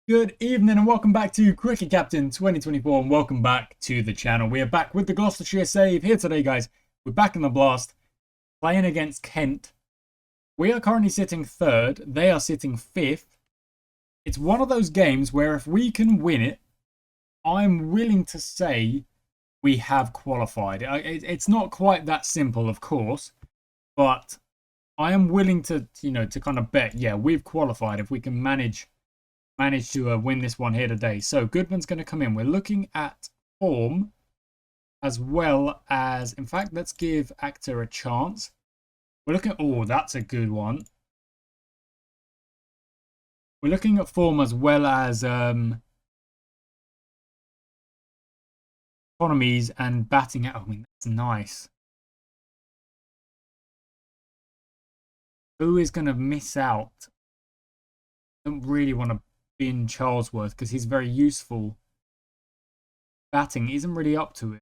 Good evening and welcome back to Cricket Captain 2024 and welcome back to the channel. We are back with the Gloucestershire save here today, guys. We're back in the blast, playing against Kent. We are currently sitting third. They are sitting fifth. It's one of those games where if we can win it, I'm willing to say we have qualified. It's not quite that simple, of course, but I am willing to, to kind of bet, yeah, we've qualified if we can manage to win this one here today. So Goodman's going to come in. We're looking at form as well as, in fact, let's give Actor a chance. We're looking at, oh, that's a good one. We're looking at form as well as economies and batting out. I mean, that's nice. Who is going to miss out? I don't really want to bin Charlesworth because he's very useful. Batting isn't really up to it.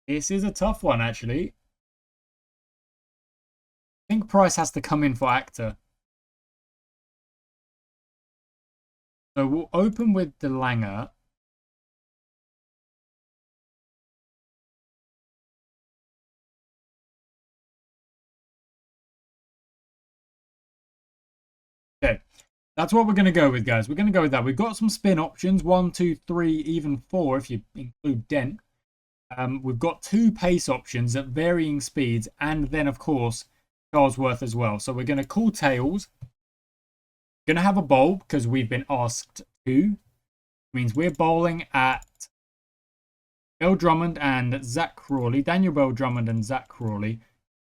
This is a tough one, actually. I think Price has to come in for Actor. So we'll open with De Lange. Okay, that's what we're going to go with, guys. We're going to go with that. We've got some spin options. 1, 2, 3, even 4 if you include Dent. We've got 2 pace options at varying speeds. And then, of course, Charlesworth as well. So we're going to call tails. Going to have a bowl because we've been asked to. Means we're bowling at Bell Drummond and Zach Crawley. Daniel Bell Drummond and Zach Crawley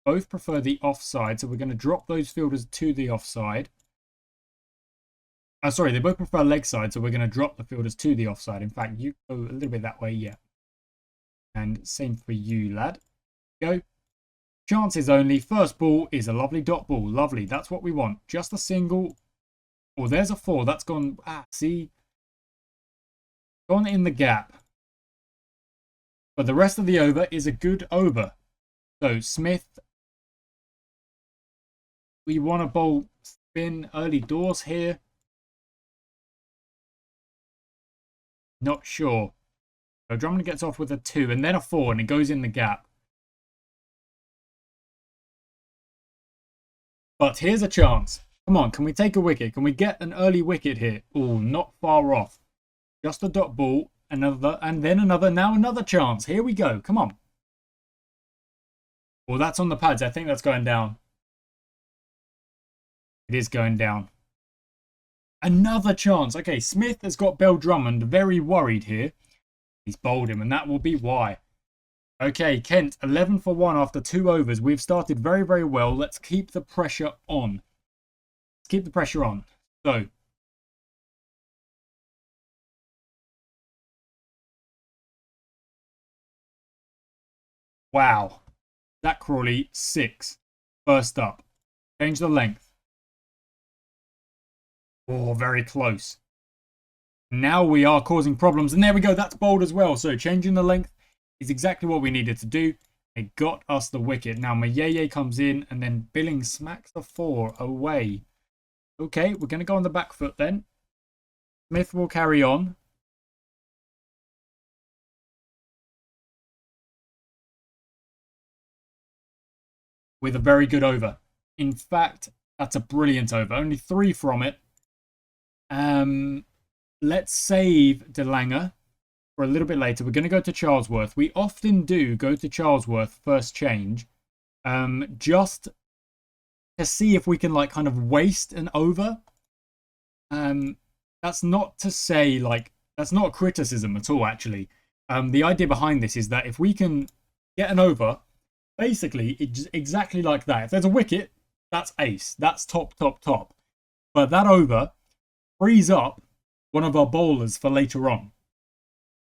both prefer the offside. So we're going to drop those fielders to the offside. Sorry, they both prefer leg side, so we're going to drop the fielders to the offside. In fact, you go a little bit that way, yeah. And same for you, lad. Go. Chances only. First ball is a lovely dot ball. Lovely. That's what we want. Just a single. Oh, there's a 4. That's gone. See? Gone in the gap. But the rest of the over is a good over. So, Smith. We want to bowl spin early doors here. Not sure. So Drummond gets off with a 2 and then a 4 and it goes in the gap. But here's a chance. Come on, can we take a wicket? Can we get an early wicket here? Oh, not far off. Just a dot ball. Another and then another. Now another chance. Here we go. Come on. Well, that's on the pads. I think that's going down. It is going down. Another chance. Okay, Smith has got Bell Drummond very worried here. He's bowled him, and that will be why. Okay, Kent, 11 for 1 after 2 overs. We've started very, very well. Let's keep the pressure on. Let's keep the pressure on. So. Wow. Zach Crawley, 6. First up. Change the length. Oh, very close. Now we are causing problems. And there we go. That's bowled as well. So changing the length is exactly what we needed to do. It got us the wicket. Now Mayeye comes in and then Billing smacks the 4 away. Okay, we're going to go on the back foot then. Smith will carry on. With a very good over. In fact, that's a brilliant over. Only 3 from it. Let's save De Lange for a little bit later. We're going to go to Charlesworth. We often do go to Charlesworth first change. Just to see if we can like kind of waste an over. That's not to say like, that's not a criticism at all actually. The idea behind this is that if we can get an over, basically it's exactly like that. If there's a wicket, that's ace. That's top, top, top. But that over frees up one of our bowlers for later on,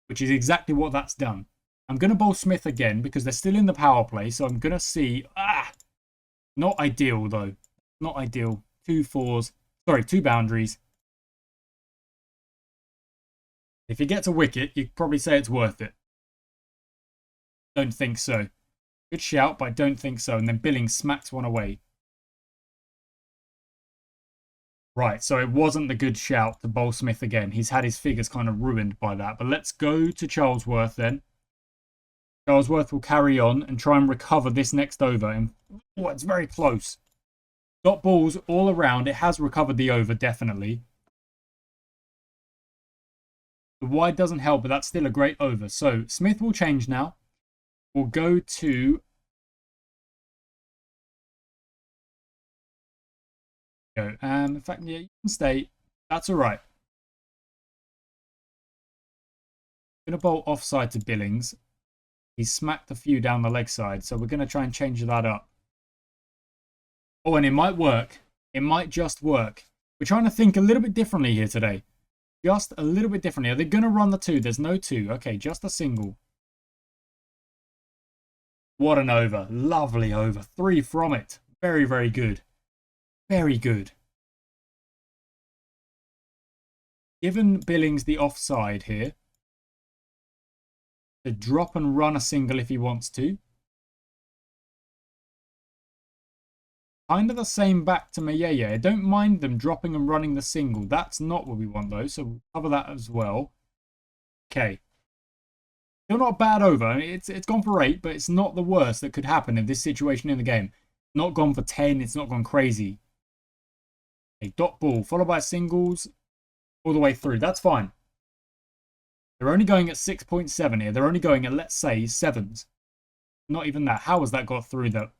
which is exactly what that's done. I'm going to bowl Smith again because they're still in the power play. So I'm going to see. Not ideal, though. Not ideal. 2 4s. Sorry, 2 boundaries. If he gets a wicket, you'd probably say it's worth it. Don't think so. Good shout, but I don't think so. And then Billing smacks one away. Right, so it wasn't the good shout to bowl Smith again. He's had his figures kind of ruined by that. But let's go to Charlesworth then. Charlesworth will carry on and try and recover this next over. And oh, it's very close. Dot balls all around. It has recovered the over, definitely. The wide doesn't help, but that's still a great over. So Smith will change now. We'll go to... in fact, yeah, you can stay. That's all right. I'm going to bowl offside to Billings. He's smacked a few down the leg side, so we're going to try and change that up. Oh, and it might work. It might just work. We're trying to think a little bit differently here today. Just a little bit differently. Are they going to run the 2? There's no 2. Okay, just a single. What an over. Lovely over. 3 from it. Very, very good. Very good. Given Billings the offside here, to drop and run a single if he wants to. Kind of the same back to Mayeye. I don't mind them dropping and running the single. That's not what we want though, so we'll cover that as well. Okay. Still not a bad over. I mean, it's gone for 8, but it's not the worst that could happen in this situation in the game. Not gone for 10. It's not gone crazy. A dot ball followed by singles all the way through. That's fine. They're only going at 6.7 here. They're only going at, let's say, 7s. Not even that. How has that got through the...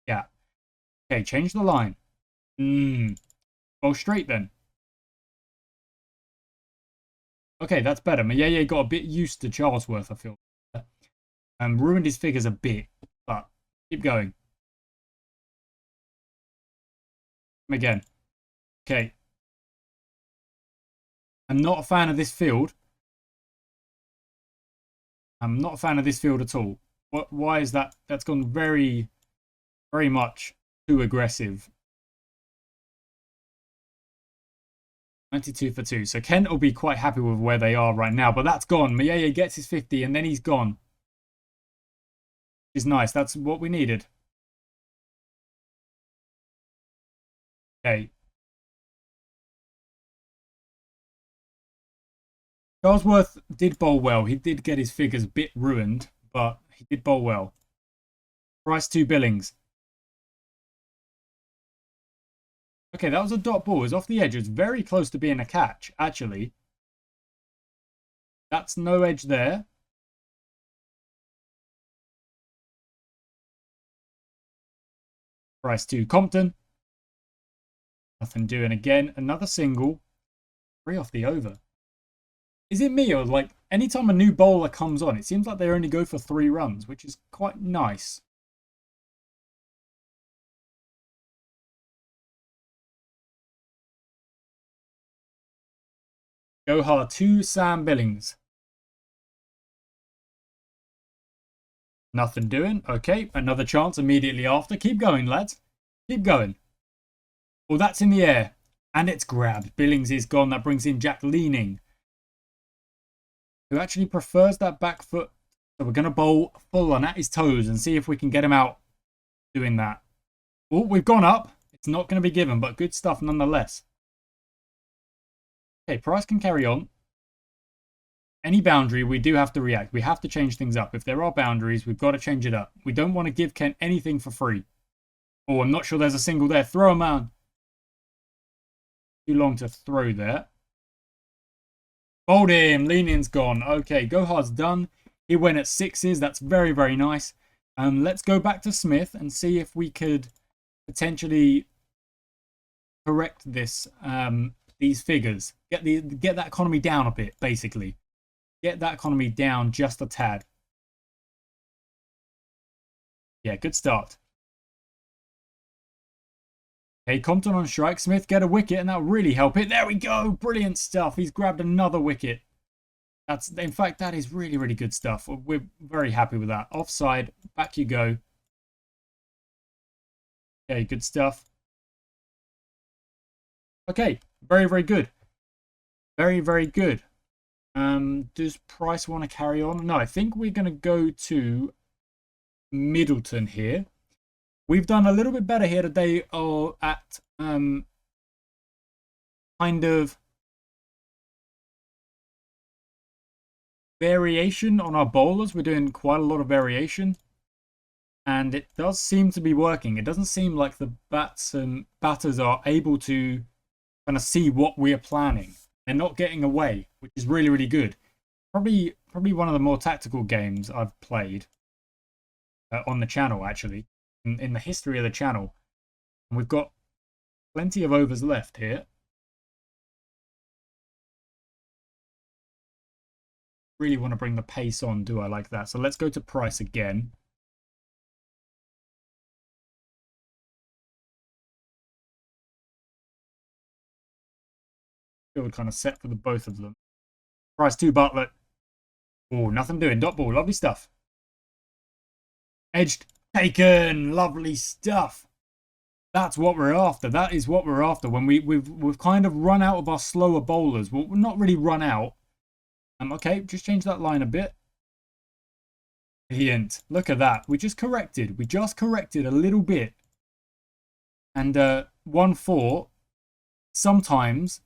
Yeah. Okay, change the line. Go straight then. Okay, that's better. Mayeye got a bit used to Charlesworth, I feel. Ruined his figures a bit, but keep going. Again. Okay. I'm not a fan of this field. I'm not a fan of this field at all. Why is that? That's gone very, very much too aggressive. 92 for 2. So Kent will be quite happy with where they are right now. But that's gone. Mayeye gets his 50 and then he's gone. Which is nice. That's what we needed. Okay. Charlesworth did bowl well. He did get his figures a bit ruined, but he did bowl well. Price 2 Billings. Okay, that was a dot ball. It was off the edge. It's very close to being a catch, actually. That's no edge there. Price 2 Compton. Nothing doing again. Another single. 3 off the over. Is it me or like anytime a new bowler comes on, it seems like they only go for 3 runs, which is quite nice. Go hard to Sam Billings. Nothing doing. Okay, another chance immediately after. Keep going, lads. Keep going. Well, that's in the air. And it's grabbed. Billings is gone. That brings in Jack Leaning, who actually prefers that back foot. So we're going to bowl full on at his toes and see if we can get him out doing that. Oh, we've gone up. It's not going to be given, but good stuff nonetheless. Okay, Price can carry on. Any boundary, we do have to react. We have to change things up. If there are boundaries, we've got to change it up. We don't want to give Kent anything for free. Oh, I'm not sure there's a single there. Throw him out. Too long to throw there. Hold him. Leaning's gone. Okay, go hard's done. He went at 6s. That's very, very nice. Let's go back to Smith and see if we could potentially correct this. These figures. Get that economy down a bit, basically. Get that economy down just a tad. Yeah, good start. Okay, Compton on strike. Smith get a wicket and that'll really help it. There we go. Brilliant stuff. He's grabbed another wicket. In fact, that is really, really good stuff. We're very happy with that. Offside. Back you go. Okay, good stuff. Okay, very, very good. Very, very good. Does Price want to carry on? No, I think we're going to go to Middleton here. We've done a little bit better here today at kind of variation on our bowlers. We're doing quite a lot of variation. And it does seem to be working. It doesn't seem like the batters are able to kind of see what we're planning. They're not getting away, which is really, really good. Probably one of the more tactical games I've played on the channel, actually, in the history of the channel. And we've got plenty of overs left here. Really want to bring the pace on, do I, like that? So let's go to price again. Field kind of set for the both of them. Price 2 Bartlett. Oh, nothing doing. Dot ball. Lovely stuff. Edged. Taken. Lovely stuff. That's what we're after. That is what we're after. When we've kind of run out of our slower bowlers. Well, we're not really run out. Okay, just change that line a bit. Brilliant. Look at that. We just corrected. We just corrected a little bit. And 1-4. Sometimes,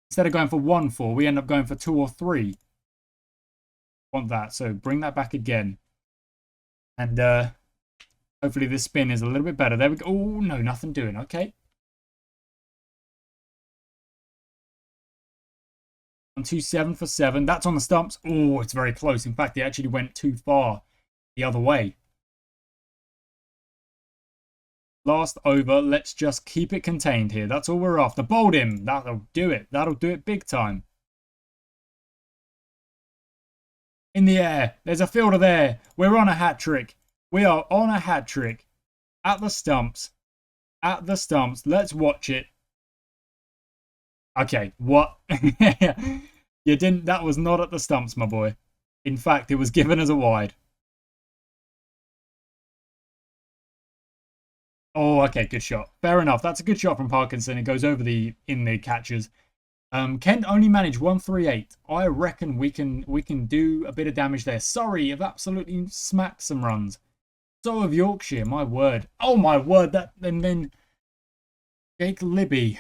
instead of going for 1-4, we end up going for 2 or 3. Want that. So bring that back again. And hopefully this spin is a little bit better. There we go. Oh, no, nothing doing. Okay. 1-2-7 for 7. That's on the stumps. Oh, it's very close. In fact, it actually went too far the other way. Last over. Let's just keep it contained here. That's all we're after. Bowled him. That'll do it. That'll do it big time. In the air. There's a fielder there. We're on a hat trick. We are on a hat trick. At the stumps. At the stumps. Let's watch it. Okay, what? You didn't. That was not at the stumps, my boy. In fact, it was given as a wide. Oh, okay, good shot. Fair enough. That's a good shot from Parkinson. It goes over the catchers. Kent only managed 138. I reckon we can do a bit of damage there. Surrey have absolutely smacked some runs. So have Yorkshire. My word. Oh my word. That and then Jake Libby.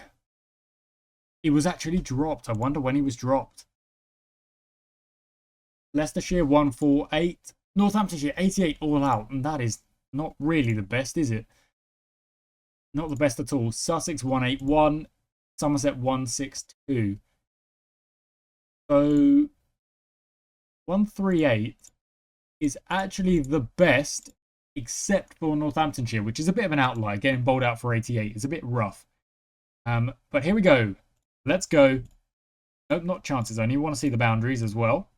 He was actually dropped. I wonder when he was dropped. Leicestershire 148. Northamptonshire 88 all out. And that is not really the best, is it? Not the best at all. Sussex 181. Somerset 162. So 138 is actually the best, except for Northamptonshire, which is a bit of an outlier. Getting bowled out for 88 is a bit rough. But here we go. Let's go. Nope, not chances only. You want to see the boundaries as well.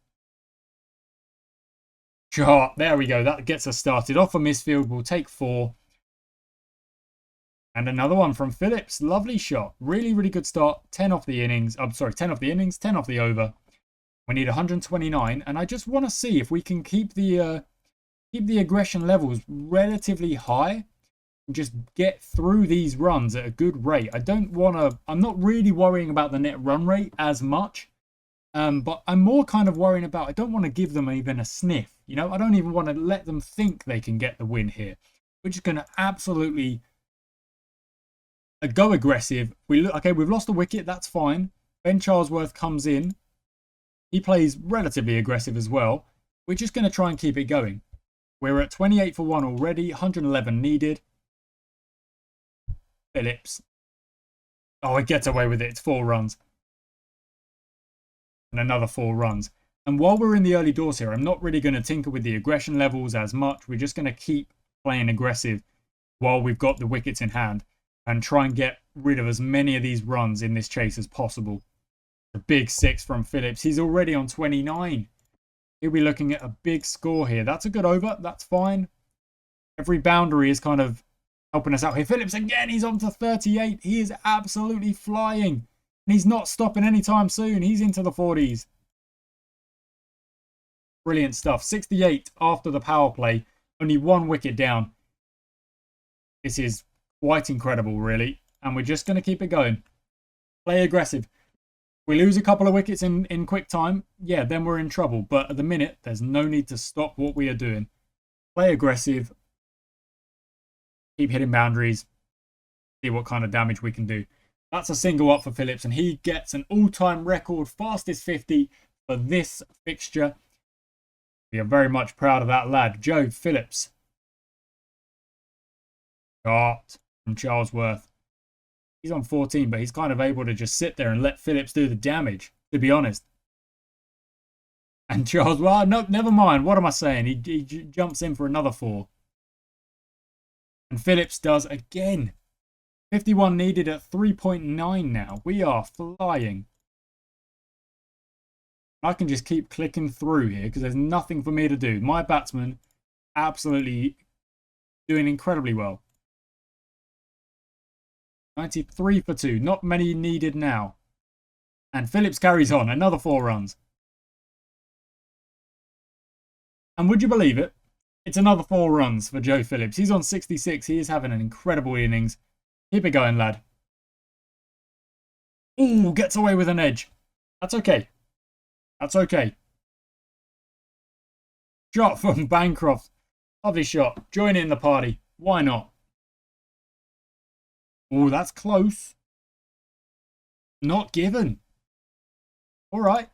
Shot. There we go. That gets us started. Off a misfield. We'll take 4. And another one from Phillips. Lovely shot. Really, really good start. 10 off the innings. I'm sorry, 10 off the innings, 10 off the over. We need 129. And I just want to see if we can keep the aggression levels relatively high. And just get through these runs at a good rate. I'm not really worrying about the net run rate as much. But I'm more kind of worrying about, I don't want to give them even a sniff. You know, I don't even want to let them think they can get the win here. We're just going to absolutely go aggressive. Okay, we've lost a wicket. That's fine. Ben Charlesworth comes in. He plays relatively aggressive as well. We're just going to try and keep it going. We're at 28 for 1 already. 111 needed. Phillips. Oh, it gets away with it. It's 4 runs. And another 4 runs. And while we're in the early doors here, I'm not really going to tinker with the aggression levels as much. We're just going to keep playing aggressive while we've got the wickets in hand. And try and get rid of as many of these runs in this chase as possible. A big 6 from Phillips. He's already on 29. He'll be looking at a big score here. That's a good over. That's fine. Every boundary is kind of helping us out here. Phillips again. He's on to 38. He is absolutely flying. And he's not stopping anytime soon. He's into the 40s. Brilliant stuff. 68 after the power play. Only 1 wicket down. This is quite incredible, really. And we're just going to keep it going. Play aggressive. We lose a couple of wickets in quick time. Yeah, then we're in trouble. But at the minute, there's no need to stop what we are doing. Play aggressive. Keep hitting boundaries. See what kind of damage we can do. That's a single up for Phillips, and he gets an all-time record fastest 50 for this fixture. We are very much proud of that lad. Joe Phillips. Shot from Charlesworth. He's on 14, but he's kind of able to just sit there and let Phillips do the damage, to be honest. And Charles, well, no, never mind. What am I saying? He jumps in for another 4. And Phillips does again. 51 needed at 3.9 now. We are flying. I can just keep clicking through here because there's nothing for me to do. My batsman absolutely doing incredibly well. 93 for 2. Not many needed now. And Phillips carries on. Another 4 runs. And would you believe it? It's another 4 runs for Joe Phillips. He's on 66. He is having an incredible innings. Keep it going, lad. Ooh, gets away with an edge. That's okay. That's okay. Shot from Bancroft. Lovely shot. Join in the party. Why not? Oh, that's close. Not given. All right.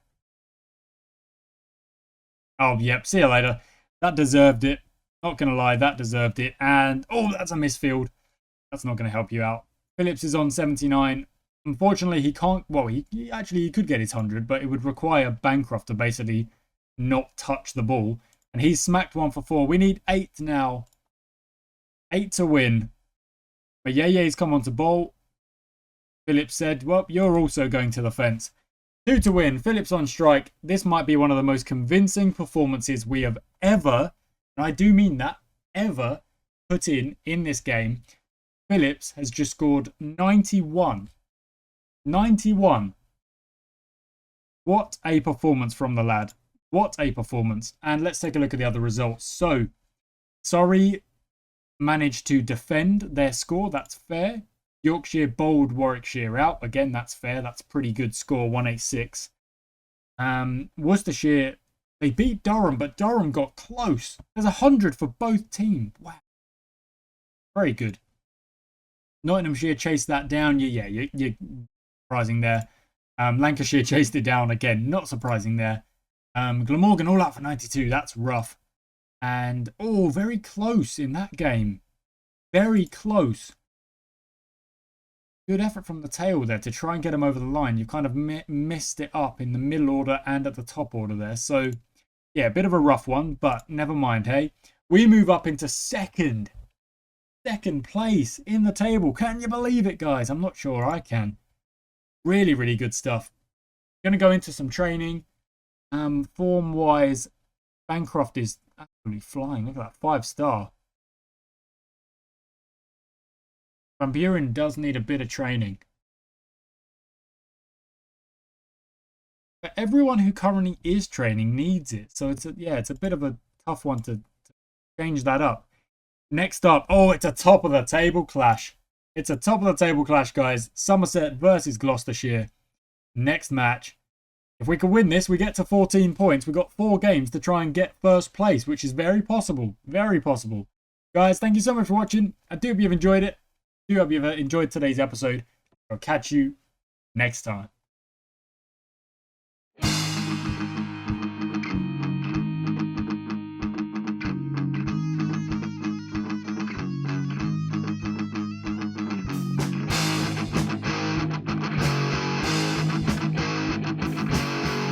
Oh, yep. See you later. That deserved it. Not going to lie. That deserved it. And, oh, that's a misfield. That's not going to help you out. Phillips is on 79. Unfortunately, he can't... Well, he could get his 100, but it would require Bancroft to basically not touch the ball. And he's smacked 1 for 4. We need 8 now. 8 to win. But Ye's come on to bowl. Phillips said, well, you're also going to the fence. 2 to win. Phillips on strike. This might be one of the most convincing performances we have ever, and I do mean that, ever put in this game. Phillips has just scored 91. 91. What a performance from the lad. What a performance. And let's take a look at the other results. So, Surrey managed to defend their score. That's fair. Yorkshire bowled Warwickshire out. Again, that's fair. That's a pretty good score, 186. Worcestershire, they beat Durham, but Durham got close. There's 100 for both teams. Wow. Very good. Nottinghamshire chased that down. You're surprising there. Lancashire chased it down again. Not surprising there. Glamorgan all out for 92. That's rough. And, oh, very close in that game. Very close. Good effort from the tail there to try and get him over the line. You kind of missed it up in the middle order and at the top order there. So, yeah, a bit of a rough one, but never mind, hey. We move up into second place in the table. Can you believe it, guys? I'm not sure I can. Really, really good stuff. Going to go into some training. Form-wise, Bancroft is absolutely flying. Look at that, 5-star. Van Buren does need a bit of training. But everyone who currently is training needs it. So it's a bit of a tough one to change that up. Next up, oh, it's a top of the table clash. It's a top of the table clash, guys. Somerset versus Gloucestershire. Next match. If we can win this, we get to 14 points. We've got 4 games to try and get first place, which is very possible. Very possible. Guys, thank you so much for watching. I do hope you've enjoyed it. I do hope you've enjoyed today's episode. I'll catch you next time.